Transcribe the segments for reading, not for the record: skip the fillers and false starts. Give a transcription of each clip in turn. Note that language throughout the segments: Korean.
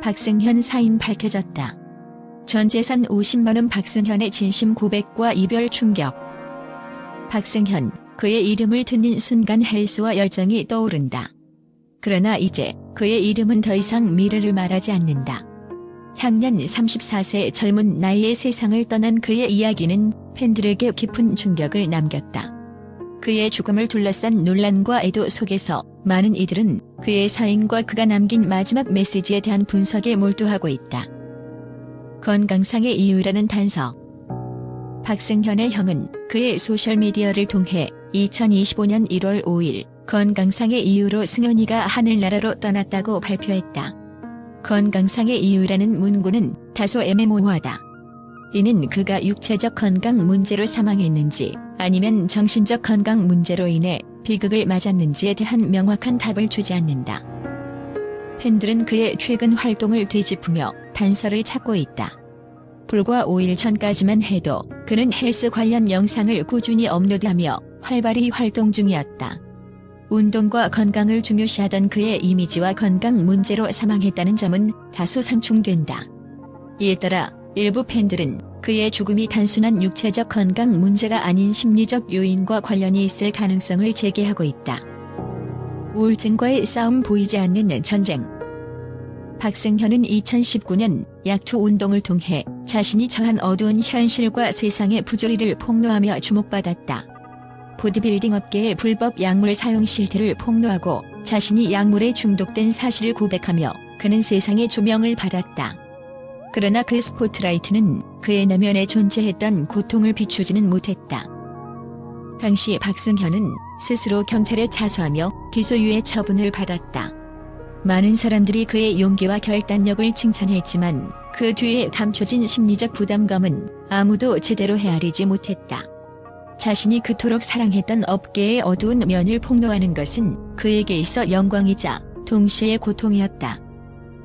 박승현 사인 밝혀졌다. 전 재산 50만원 박승현의 진심 고백과 이별 충격. 박승현, 그의 이름을 듣는 순간 헬스와 열정이 떠오른다. 그러나 이제 그의 이름은 더 이상 미래를 말하지 않는다. 향년 34세 젊은 나이에 세상을 떠난 그의 이야기는 팬들에게 깊은 충격을 남겼다. 그의 죽음을 둘러싼 논란과 애도 속에서 많은 이들은 그의 사인과 그가 남긴 마지막 메시지에 대한 분석에 몰두하고 있다. 건강상의 이유라는 단서. 박승현의 형은 그의 소셜미디어를 통해 2025년 1월 5일 건강상의 이유로 승현이가 하늘나라로 떠났다고 발표했다. 건강상의 이유라는 문구는 다소 애매모호하다. 이는 그가 육체적 건강 문제로 사망했는지 아니면 정신적 건강 문제로 인해 비극을 맞았는지에 대한 명확한 답을 주지 않는다. 팬들은 그의 최근 활동을 되짚으며 단서를 찾고 있다. 불과 5일 전까지만 해도 그는 헬스 관련 영상을 꾸준히 업로드하며 활발히 활동 중이었다. 운동과 건강을 중요시하던 그의 이미지와 건강 문제로 사망했다는 점은 다소 상충된다. 이에 따라 일부 팬들은 그의 죽음이 단순한 육체적 건강 문제가 아닌 심리적 요인과 관련이 있을 가능성을 제기하고 있다. 우울증과의 싸움 보이지 않는 전쟁. 박승현은 2019년 약투 운동을 통해 자신이 처한 어두운 현실과 세상의 부조리를 폭로하며 주목받았다. 보디빌딩 업계의 불법 약물 사용 실태를 폭로하고 자신이 약물에 중독된 사실을 고백하며 그는 세상의 조명을 받았다. 그러나 그 스포트라이트는 그의 내면에 존재했던 고통을 비추지는 못했다. 당시 박승현은 스스로 경찰에 자수하며 기소유예 처분을 받았다. 많은 사람들이 그의 용기와 결단력을 칭찬했지만 그 뒤에 감춰진 심리적 부담감은 아무도 제대로 헤아리지 못했다. 자신이 그토록 사랑했던 업계의 어두운 면을 폭로하는 것은 그에게 있어 영광이자 동시에 고통이었다.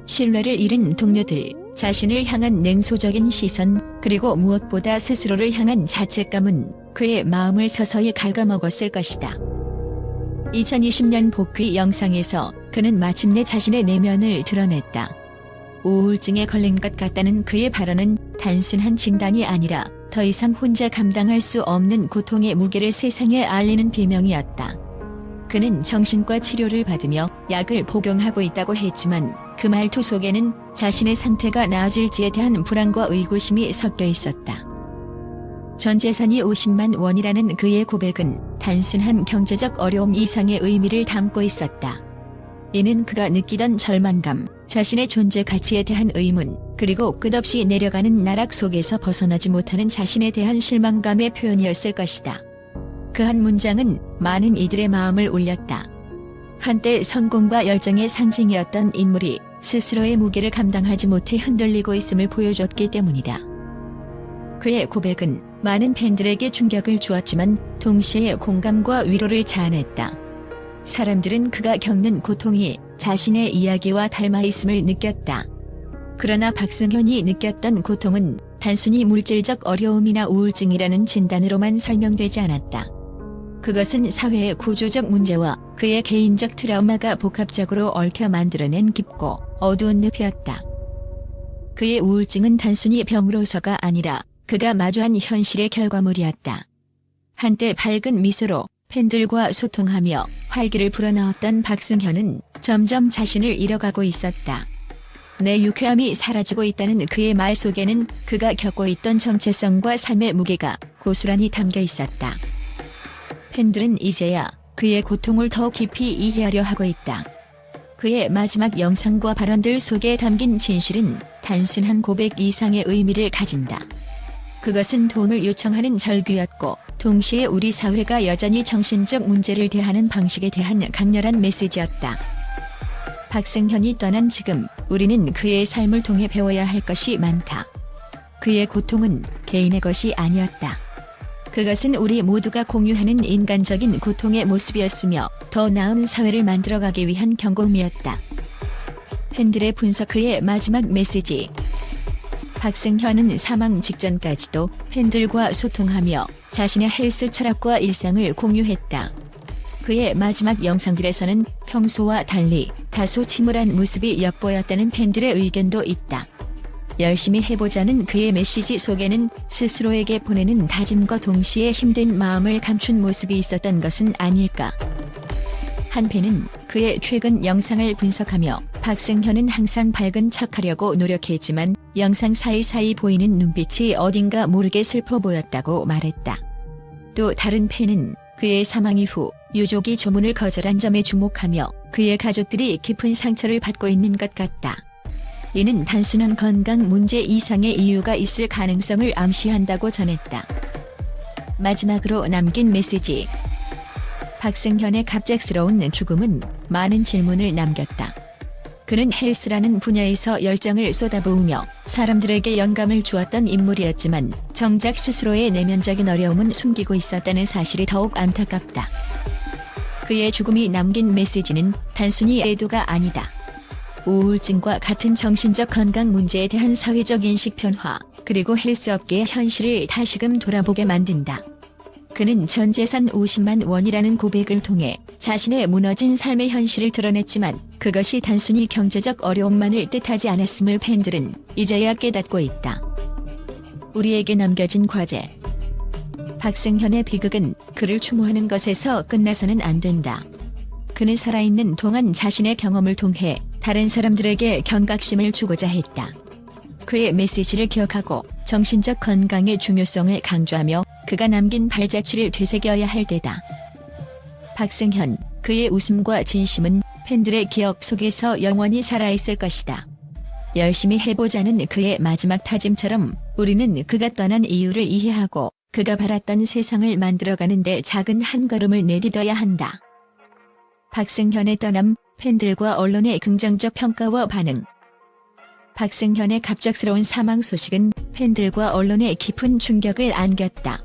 신뢰를 잃은 동료들, 자신을 향한 냉소적인 시선, 그리고 무엇보다 스스로를 향한 자책감은 그의 마음을 서서히 갉아먹었을 것이다. 2020년 복귀 영상에서 그는 마침내 자신의 내면을 드러냈다. 우울증에 걸린 것 같다는 그의 발언은 단순한 진단이 아니라 더 이상 혼자 감당할 수 없는 고통의 무게를 세상에 알리는 비명이었다. 그는 정신과 치료를 받으며 약을 복용하고 있다고 했지만 그 말투 속에는 자신의 상태가 나아질지에 대한 불안과 의구심이 섞여 있었다. 전 재산이 50만 원이라는 그의 고백은 단순한 경제적 어려움 이상의 의미를 담고 있었다. 이는 그가 느끼던 절망감, 자신의 존재 가치에 대한 의문, 그리고 끝없이 내려가는 나락 속에서 벗어나지 못하는 자신에 대한 실망감의 표현이었을 것이다. 그 한 문장은 많은 이들의 마음을 울렸다. 한때 성공과 열정의 상징이었던 인물이 스스로의 무게를 감당하지 못해 흔들리고 있음을 보여줬기 때문이다. 그의 고백은 많은 팬들에게 충격을 주었지만 동시에 공감과 위로를 자아냈다. 사람들은 그가 겪는 고통이 자신의 이야기와 닮아 있음을 느꼈다. 그러나 박승현이 느꼈던 고통은 단순히 물질적 어려움이나 우울증이라는 진단으로만 설명되지 않았다. 그것은 사회의 구조적 문제와 그의 개인적 트라우마가 복합적으로 얽혀 만들어낸 깊고 어두운 늪이었다. 그의 우울증은 단순히 병으로서가 아니라 그가 마주한 현실의 결과물이었다. 한때 밝은 미소로 팬들과 소통하며 활기를 불어넣었던 박승현은 점점 자신을 잃어가고 있었다. 내 유쾌함이 사라지고 있다는 그의 말 속에는 그가 겪고 있던 정체성과 삶의 무게가 고스란히 담겨 있었다. 팬들은 이제야 그의 고통을 더 깊이 이해하려 하고 있다. 그의 마지막 영상과 발언들 속에 담긴 진실은 단순한 고백 이상의 의미를 가진다. 그것은 도움을 요청하는 절규였고 동시에 우리 사회가 여전히 정신적 문제를 대하는 방식에 대한 강렬한 메시지였다. 박승현이 떠난 지금 우리는 그의 삶을 통해 배워야 할 것이 많다. 그의 고통은 개인의 것이 아니었다. 그것은 우리 모두가 공유하는 인간적인 고통의 모습이었으며 더 나은 사회를 만들어가기 위한 경고음이었다. 팬들의 분석. 그의 마지막 메시지. 박승현은 사망 직전까지도 팬들과 소통하며 자신의 헬스 철학과 일상을 공유했다. 그의 마지막 영상들에서는 평소와 달리 다소 침울한 모습이 엿보였다는 팬들의 의견도 있다. 열심히 해보자는 그의 메시지 속에는 스스로에게 보내는 다짐과 동시에 힘든 마음을 감춘 모습이 있었던 것은 아닐까. 한 팬은 그의 최근 영상을 분석하며 박승현은 항상 밝은 척하려고 노력했지만 영상 사이사이 보이는 눈빛이 어딘가 모르게 슬퍼 보였다고 말했다. 또 다른 팬은 그의 사망 이후 유족이 조문을 거절한 점에 주목하며 그의 가족들이 깊은 상처를 받고 있는 것 같다. 이는 단순한 건강 문제 이상의 이유가 있을 가능성을 암시한다고 전했다. 마지막으로 남긴 메시지. 박승현의 갑작스러운 죽음은 많은 질문을 남겼다. 그는 헬스라는 분야에서 열정을 쏟아부으며 사람들에게 영감을 주었던 인물이었지만 정작 스스로의 내면적인 어려움은 숨기고 있었다는 사실이 더욱 안타깝다. 그의 죽음이 남긴 메시지는 단순히 애도가 아니다. 우울증과 같은 정신적 건강 문제에 대한 사회적 인식 변화, 그리고 헬스업계의 현실을 다시금 돌아보게 만든다. 그는 전 재산 50만 원이라는 고백을 통해 자신의 무너진 삶의 현실을 드러냈지만 그것이 단순히 경제적 어려움만을 뜻하지 않았음을 팬들은 이제야 깨닫고 있다. 우리에게 남겨진 과제. 박승현의 비극은 그를 추모하는 것에서 끝나서는 안 된다. 그는 살아있는 동안 자신의 경험을 통해 다른 사람들에게 경각심을 주고자 했다. 그의 메시지를 기억하고 정신적 건강의 중요성을 강조하며 그가 남긴 발자취를 되새겨야 할 때다. 박승현, 그의 웃음과 진심은 팬들의 기억 속에서 영원히 살아있을 것이다. 열심히 해보자는 그의 마지막 다짐처럼 우리는 그가 떠난 이유를 이해하고 그가 바랐던 세상을 만들어가는데 작은 한 걸음을 내딛어야 한다. 박승현의 떠남, 팬들과 언론의 긍정적 평가와 반응. 박승현의 갑작스러운 사망 소식은 팬들과 언론에 깊은 충격을 안겼다.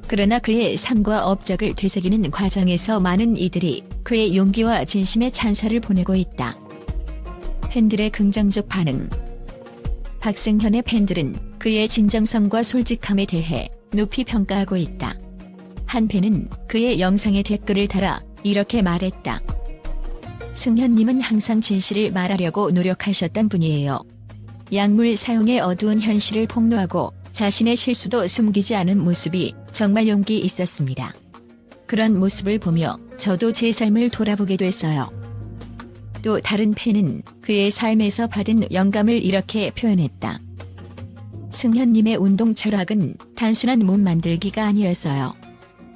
그러나 그의 삶과 업적을 되새기는 과정에서 많은 이들이 그의 용기와 진심의 찬사를 보내고 있다. 팬들의 긍정적 반응. 박승현의 팬들은 그의 진정성과 솔직함에 대해 높이 평가하고 있다. 한 팬은 그의 영상에 댓글을 달아 이렇게 말했다. 승현님은 항상 진실을 말하려고 노력하셨던 분이에요. 약물 사용의 어두운 현실을 폭로하고 자신의 실수도 숨기지 않은 모습이 정말 용기 있었습니다. 그런 모습을 보며 저도 제 삶을 돌아보게 됐어요. 또 다른 팬은 그의 삶에서 받은 영감을 이렇게 표현했다. 승현님의 운동 철학은 단순한 몸 만들기가 아니었어요.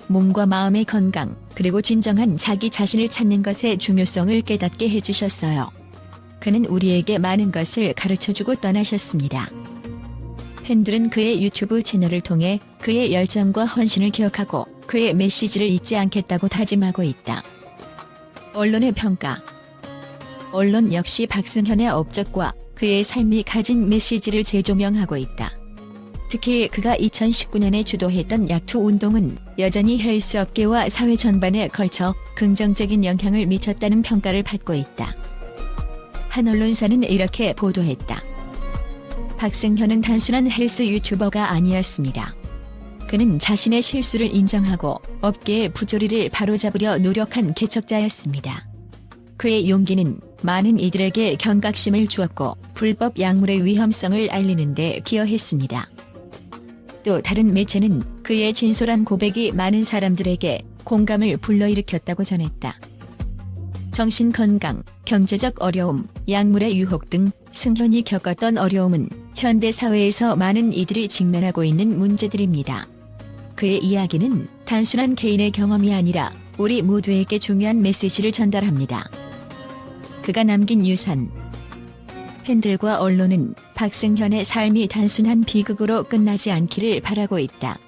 몸과 마음의 건강, 그리고 진정한 자기 자신을 찾는 것의 중요성을 깨닫게 해주셨어요. 그는 우리에게 많은 것을 가르쳐주고 떠나셨습니다. 팬들은 그의 유튜브 채널을 통해 그의 열정과 헌신을 기억하고 그의 메시지를 잊지 않겠다고 다짐하고 있다. 언론의 평가. 언론 역시 박승현의 업적과 그의 삶이 가진 메시지를 재조명하고 있다. 특히 그가 2019년에 주도했던 약투 운동은 여전히 헬스업계와 사회 전반에 걸쳐 긍정적인 영향을 미쳤다는 평가를 받고 있다. 한 언론사는 이렇게 보도했다. 박승현은 단순한 헬스 유튜버가 아니었습니다. 그는 자신의 실수를 인정하고 업계의 부조리를 바로잡으려 노력한 개척자였습니다. 그의 용기는 많은 이들에게 경각심을 주었고 불법 약물의 위험성을 알리는 데 기여했습니다. 또 다른 매체는 그의 진솔한 고백이 많은 사람들에게 공감을 불러일으켰다고 전했다. 정신건강, 경제적 어려움, 약물의 유혹 등 승현이 겪었던 어려움은 현대 사회에서 많은 이들이 직면하고 있는 문제들입니다. 그의 이야기는 단순한 개인의 경험이 아니라 우리 모두에게 중요한 메시지를 전달합니다. 그가 남긴 유산. 팬들과 언론은 박승현의 삶이 단순한 비극으로 끝나지 않기를 바라고 있다.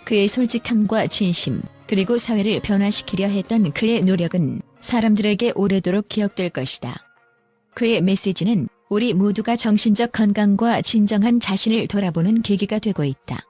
그의 솔직함과 진심, 그리고 사회를 변화시키려 했던 그의 노력은 사람들에게 오래도록 기억될 것이다. 그의 메시지는 우리 모두가 정신적 건강과 진정한 자신을 돌아보는 계기가 되고 있다.